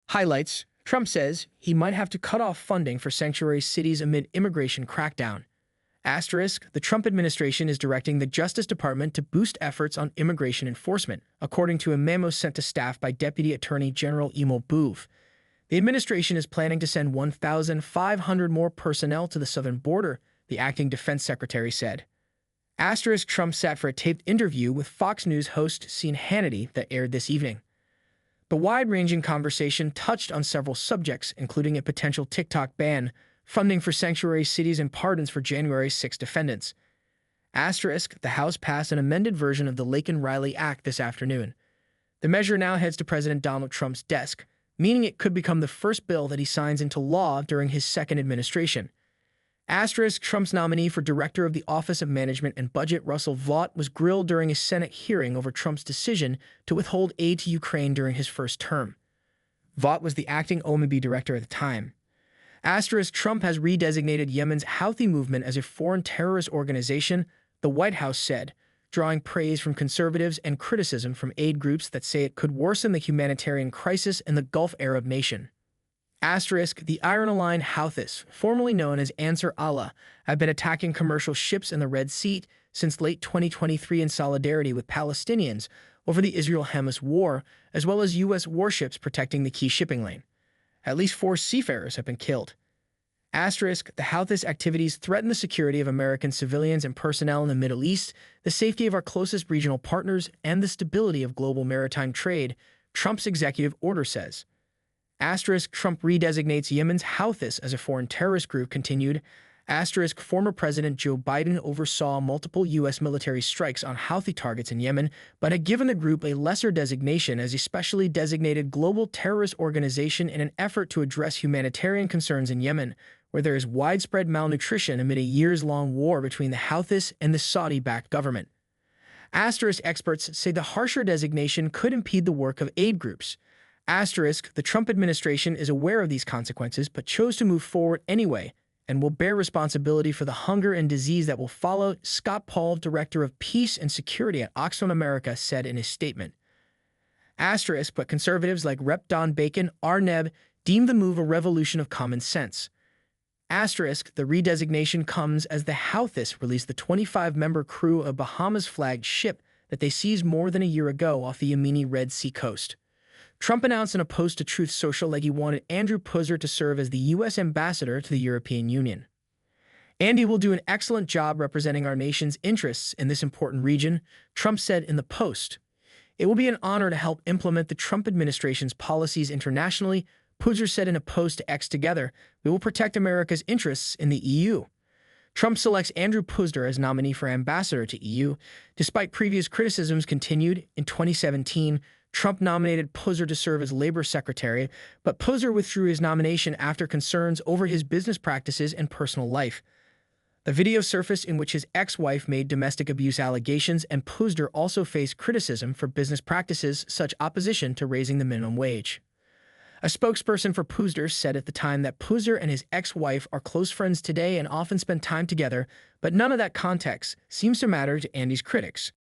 Highlights: Trump says he might have to cut off funding for sanctuary cities amid immigration crackdown. Asterisk, the Trump administration is directing the Justice Department to boost efforts on immigration enforcement, according to a memo sent to staff by Deputy Attorney General Emil Bove. The administration is planning to send 1,500 more personnel to the southern border, the acting defense secretary said. Asterisk, Trump sat for a taped interview with Fox News host Sean Hannity that aired this evening. The wide-ranging conversation touched on several subjects, including a potential TikTok ban, funding for sanctuary cities, and pardons for January 6 defendants. Asterisk, the House passed an amended version of the Laken-Riley Act this afternoon. The measure now heads to President Donald Trump's desk, meaning it could become the first bill that he signs into law during his second administration. Asterisk, Trump's nominee for Director of the Office of Management and Budget, Russell Vought, was grilled during a Senate hearing over Trump's decision to withhold aid to Ukraine during his first term. Vought was the acting OMB director at the time. Asterisk, Trump has redesignated Yemen's Houthi movement as a foreign terrorist organization, the White House said, drawing praise from conservatives and criticism from aid groups that say it could worsen the humanitarian crisis in the Gulf Arab nation. Asterisk, the Iran-aligned Houthis, formerly known as Ansar Allah, have been attacking commercial ships in the Red Sea since late 2023 in solidarity with Palestinians over the Israel-Hamas war, as well as U.S. warships protecting the key shipping lane. At least 4 seafarers have been killed. Asterisk, the Houthis activities threaten the security of American civilians and personnel in the Middle East, the safety of our closest regional partners, and the stability of global maritime trade, Trump's executive order says. Asterisk, Trump redesignates Yemen's Houthis as a foreign terrorist group continued. Asterisk, former President Joe Biden oversaw multiple U.S. military strikes on Houthi targets in Yemen, but had given the group a lesser designation as a specially designated global terrorist organization in an effort to address humanitarian concerns in Yemen, where there is widespread malnutrition amid a years-long war between the Houthis and the Saudi-backed government. Asterisk, experts say the harsher designation could impede the work of aid groups. Asterisk, the Trump administration is aware of these consequences but chose to move forward anyway, and will bear responsibility for the hunger and disease that will follow, Scott Paul, Director of Peace and Security at Oxfam America, said in his statement. Asterisk, but conservatives like Rep. Don Bacon, Arneb, deem the move a revolution of common sense. Asterisk, the redesignation comes as the Houthis released the 25-member crew of a Bahamas-flagged ship that they seized more than a year ago off the Yemeni Red Sea coast. Trump announced in a post to Truth Social that he wanted Andrew Puzder to serve as the U.S. ambassador to the European Union. Andy will do an excellent job representing our nation's interests in this important region, Trump said in the post. It will be an honor to help implement the Trump administration's policies internationally, Puzder said in a post to X Together. We will protect America's interests in the EU. Trump selects Andrew Puzder as nominee for ambassador to EU. Despite previous criticisms continued, in 2017, Trump nominated Puzder to serve as labor secretary, but Puzder withdrew his nomination after concerns over his business practices and personal life. The video surfaced in which his ex-wife made domestic abuse allegations, and Puzder also faced criticism for business practices such opposition to raising the minimum wage. A spokesperson for Puzder said at the time that Puzder and his ex-wife are close friends today and often spend time together, but none of that context seems to matter to Andy's critics.